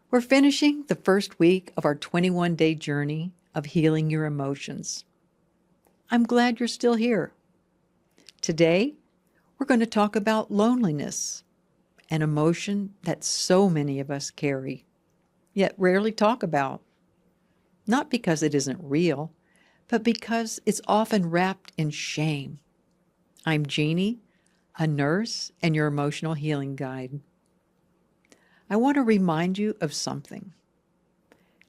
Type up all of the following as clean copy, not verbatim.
We're finishing the first week of our 21-day journey of healing your emotions. I'm glad you're still here. Today, we're going to talk about loneliness, an emotion that so many of us carry, yet rarely talk about. Not because it isn't real, but because it's often wrapped in shame. I'm Jeanne, a nurse and your emotional healing guide. I want to remind you of something.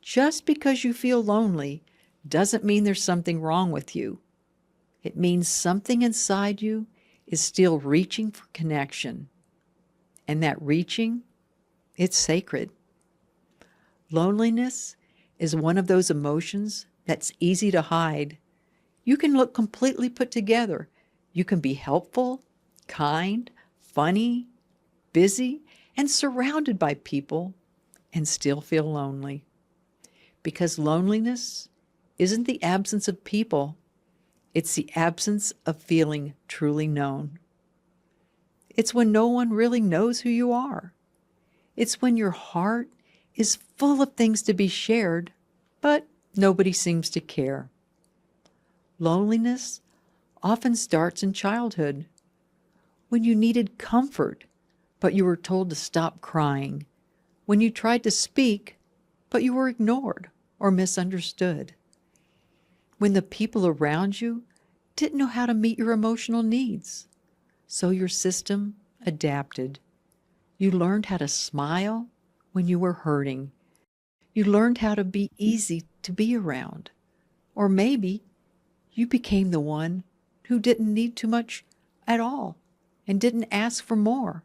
Just because you feel lonely doesn't mean there's something wrong with you. It means something inside you is still reaching for connection. And that reaching, it's sacred. Loneliness is one of those emotions that's easy to hide. You can look completely put together. You can be helpful, kind, funny, busy, and surrounded by people and still feel lonely. Because loneliness isn't the absence of people, it's the absence of feeling truly known. It's when no one really knows who you are. It's when your heart is full of things to be shared, but nobody seems to care. Loneliness often starts in childhood, when you needed comfort, but you were told to stop crying, when you tried to speak, but you were ignored or misunderstood, when the people around you didn't know how to meet your emotional needs, so your system adapted. You learned how to smile when you were hurting. You learned how to be easy to be around. Or maybe you became the one who didn't need too much at all and didn't ask for more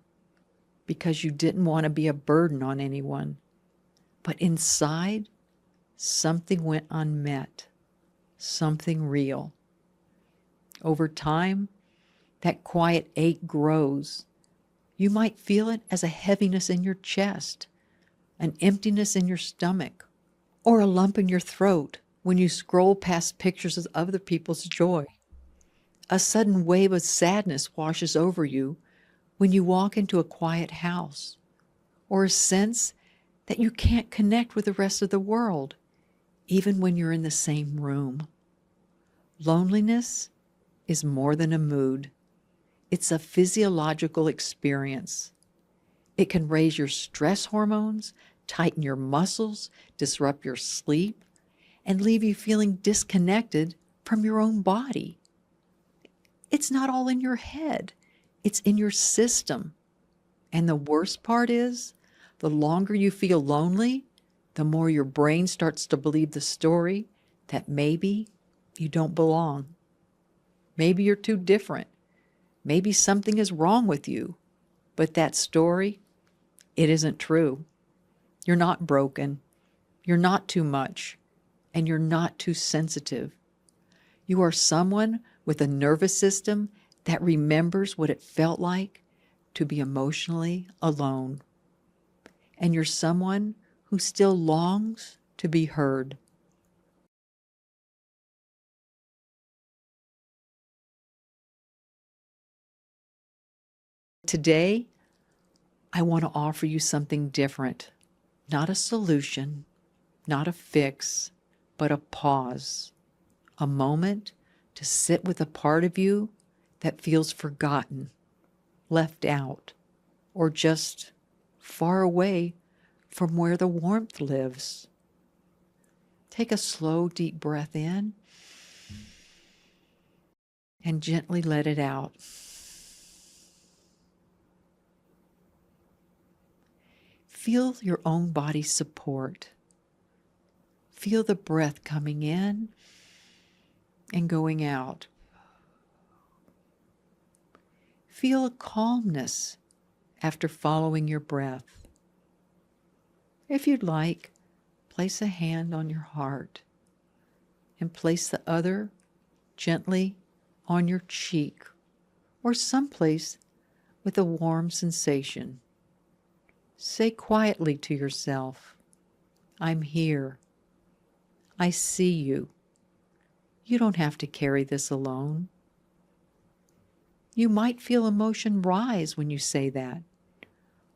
because you didn't want to be a burden on anyone. But inside, something went unmet, something real. Over time, that quiet ache grows. You might feel it as a heaviness in your chest, an emptiness in your stomach, or a lump in your throat when you scroll past pictures of other people's joy. A sudden wave of sadness washes over you when you walk into a quiet house, or a sense that you can't connect with the rest of the world, even when you're in the same room. Loneliness is more than a mood. It's a physiological experience. It can raise your stress hormones, tighten your muscles, disrupt your sleep, and leave you feeling disconnected from your own body. It's not all in your head. It's in your system. And the worst part is, the longer you feel lonely, the more your brain starts to believe the story that maybe you don't belong. Maybe you're too different. Maybe something is wrong with you. But that story, it isn't true. You're not broken. You're not too much. And you're not too sensitive. You are someone with a nervous system that remembers what it felt like to be emotionally alone. And you're someone who still longs to be heard. Today, I want to offer you something different. Not a solution, not a fix, but a pause. A moment to sit with a part of you that feels forgotten, left out, or just far away from where the warmth lives. Take a slow, deep breath in and gently let it out. Feel your own body's support. Feel the breath coming in and going out. Feel a calmness after following your breath. If you'd like, place a hand on your heart and place the other gently on your cheek or someplace with a warm sensation. Say quietly to yourself, I'm here. I see you. You don't have to carry this alone. You might feel emotion rise when you say that,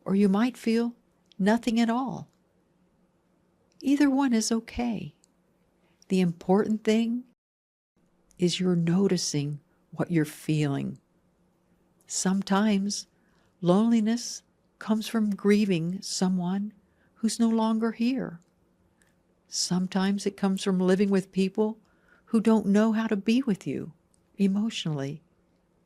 or you might feel nothing at all. Either one is okay. The important thing is you're noticing what you're feeling. Sometimes loneliness comes from grieving someone who's no longer here. Sometimes it comes from living with people who don't know how to be with you emotionally.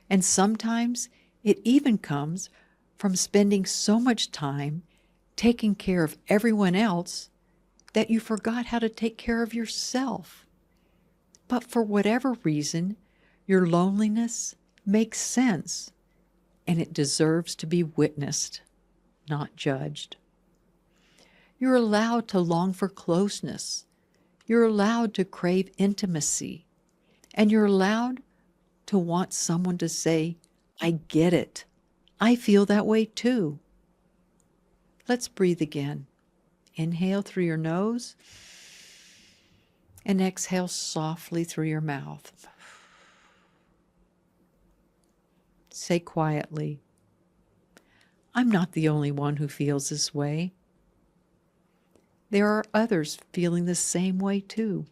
And sometimes it even comes from spending so much time taking care of everyone else that you forgot how to take care of yourself. But for whatever reason, your loneliness makes sense, and it deserves to be witnessed, not judged. You're allowed to long for closeness. You're allowed to crave intimacy. And you're allowed to want someone to say, I get it. I feel that way too. Let's breathe again. Inhale through your nose and exhale softly through your mouth. Say quietly, I'm not the only one who feels this way. There are others feeling the same way too.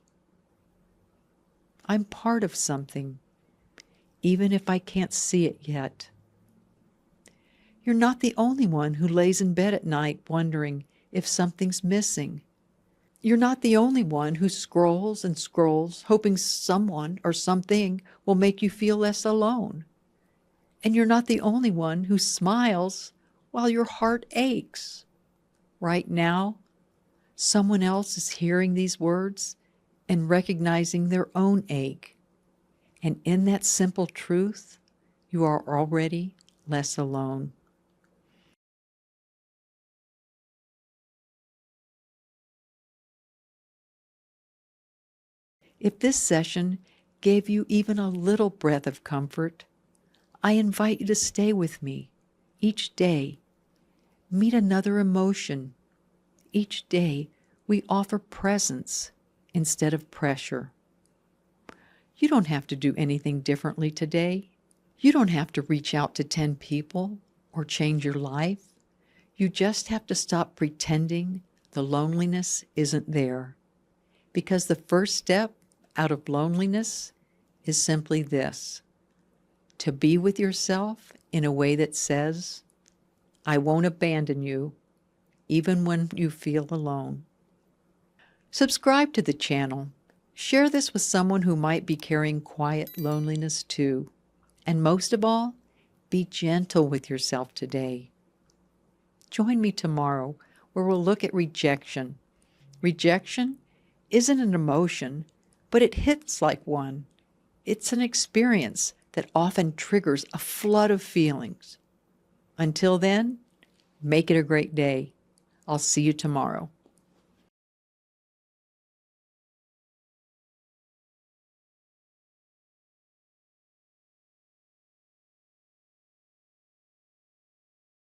I'm part of something, even if I can't see it yet. You're not the only one who lays in bed at night wondering if something's missing. You're not the only one who scrolls and scrolls, hoping someone or something will make you feel less alone. And you're not the only one who smiles while your heart aches. Right now, someone else is hearing these words and recognizing their own ache. And in that simple truth, you are already less alone. If this session gave you even a little breath of comfort, I invite you to stay with me each day. Meet another emotion. Each day, we offer presence instead of pressure. You don't have to do anything differently today. You don't have to reach out to 10 people or change your life. You just have to stop pretending the loneliness isn't there. Because the first step out of loneliness is simply this: to be with yourself in a way that says, I won't abandon you, even when you feel alone. Subscribe to the channel. Share this with someone who might be carrying quiet loneliness too. And most of all, be gentle with yourself today. Join me tomorrow where we'll look at rejection. Rejection isn't an emotion, but it hits like one. It's an experience that often triggers a flood of feelings. Until then, make it a great day. I'll see you tomorrow.